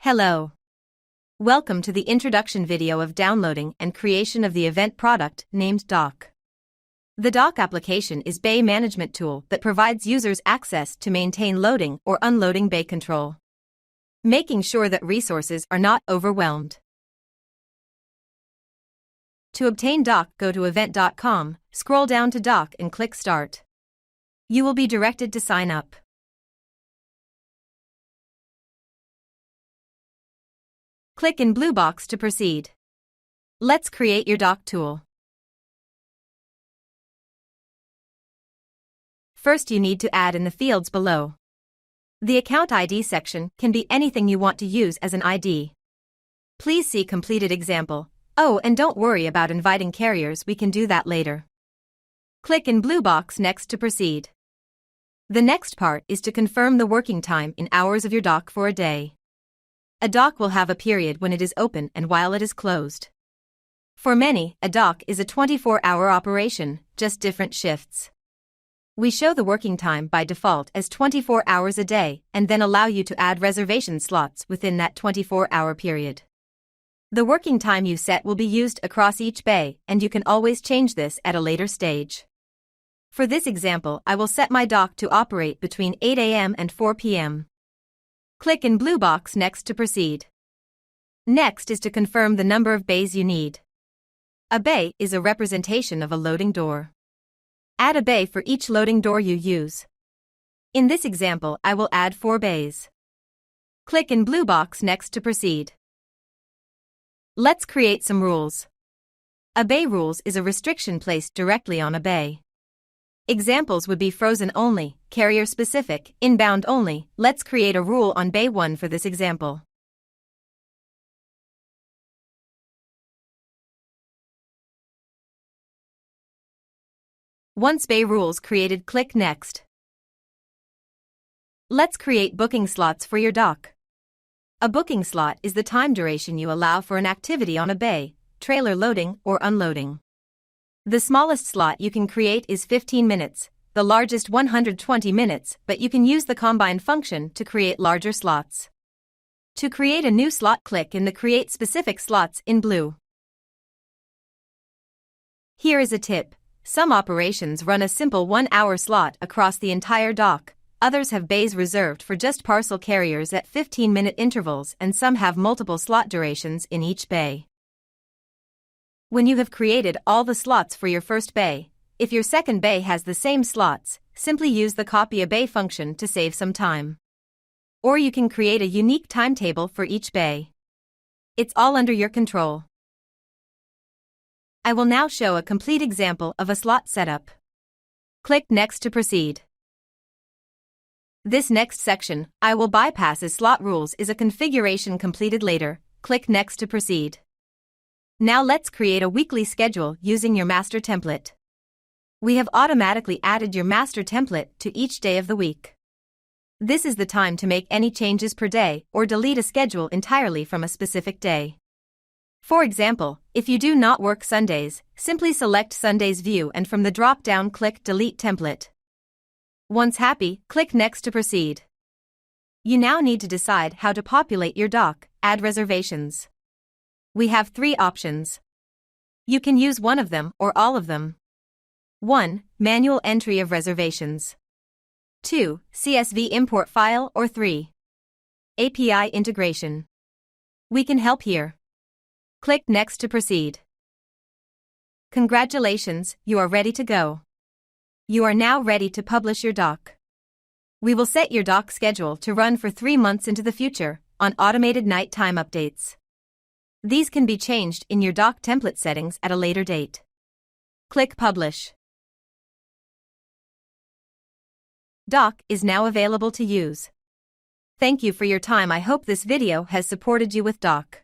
Hello. Welcome to the introduction video of downloading and creation of the event product named Dock. The Dock application is bay management tool that provides users access to maintain loading or unloading bay control, making sure that resources are not overwhelmed. To obtain Dock, go to event.com, scroll down to Dock and click Start. You will be directed to sign up. Click in blue box to proceed. Let's create your Dock tool. First, you need to add in the fields below. The account ID section can be anything you want to use as an ID. Please see completed example. Oh, and don't worry about inviting carriers, we can do that later. Click in blue box next to proceed. The next part is to confirm the working time in hours of your Dock for a day. A Dock will have a period when it is open and while it is closed. For many, a Dock is a 24-hour operation, just different shifts. We show the working time by default as 24 hours a day and then allow you to add reservation slots within that 24-hour period. The working time you set will be used across each bay, and you can always change this at a later stage. For this example, I will set my Dock to operate between 8 a.m. and 4 p.m. Click in blue box next to proceed. Next is to confirm the number of bays you need. A bay is a representation of a loading door. Add a bay for each loading door you use. In this example, I will add 4 bays. Click in blue box next to proceed. Let's create some rules. A bay rules is a restriction placed directly on a bay. Examples would be frozen only, carrier specific, inbound only. Let's create a rule on bay 1 for this example. Once bay rules created, click Next. Let's create booking slots for your Dock. A booking slot is the time duration you allow for an activity on a bay, trailer loading or unloading. The smallest slot you can create is 15 minutes, the largest 120 minutes, but you can use the combine function to create larger slots. To create a new slot, click in the Create Specific Slots in blue. Here is a tip. Some operations run a simple 1-hour slot across the entire Dock. Others have bays reserved for just parcel carriers at 15-minute intervals, and some have multiple slot durations in each bay. When you have created all the slots for your first bay, if your second bay has the same slots, simply use the Copy a Bay function to save some time. Or you can create a unique timetable for each bay. It's all under your control. I will now show a complete example of a slot setup. Click Next to proceed. This next section, I will bypass as slot rules, is a configuration completed later. Click Next to proceed. Now let's create a weekly schedule using your master template. We have automatically added your master template to each day of the week. This is the time to make any changes per day or delete a schedule entirely from a specific day. For example, if you do not work Sundays, simply select Sunday's view and from the drop-down click Delete Template. Once happy, click Next to proceed. You now need to decide how to populate your Dock, add reservations. We have 3 options. You can use one of them or all of them. 1. Manual entry of reservations. 2. CSV import file, or 3. API integration. We can help here. Click Next to proceed. Congratulations, you are ready to go. You are now ready to publish your Dock. We will set your Dock schedule to run for 3 months into the future on automated night time updates. These can be changed in your Dock template settings at a later date. Click Publish. Dock is now available to use. Thank you for your time. I hope this video has supported you with Dock.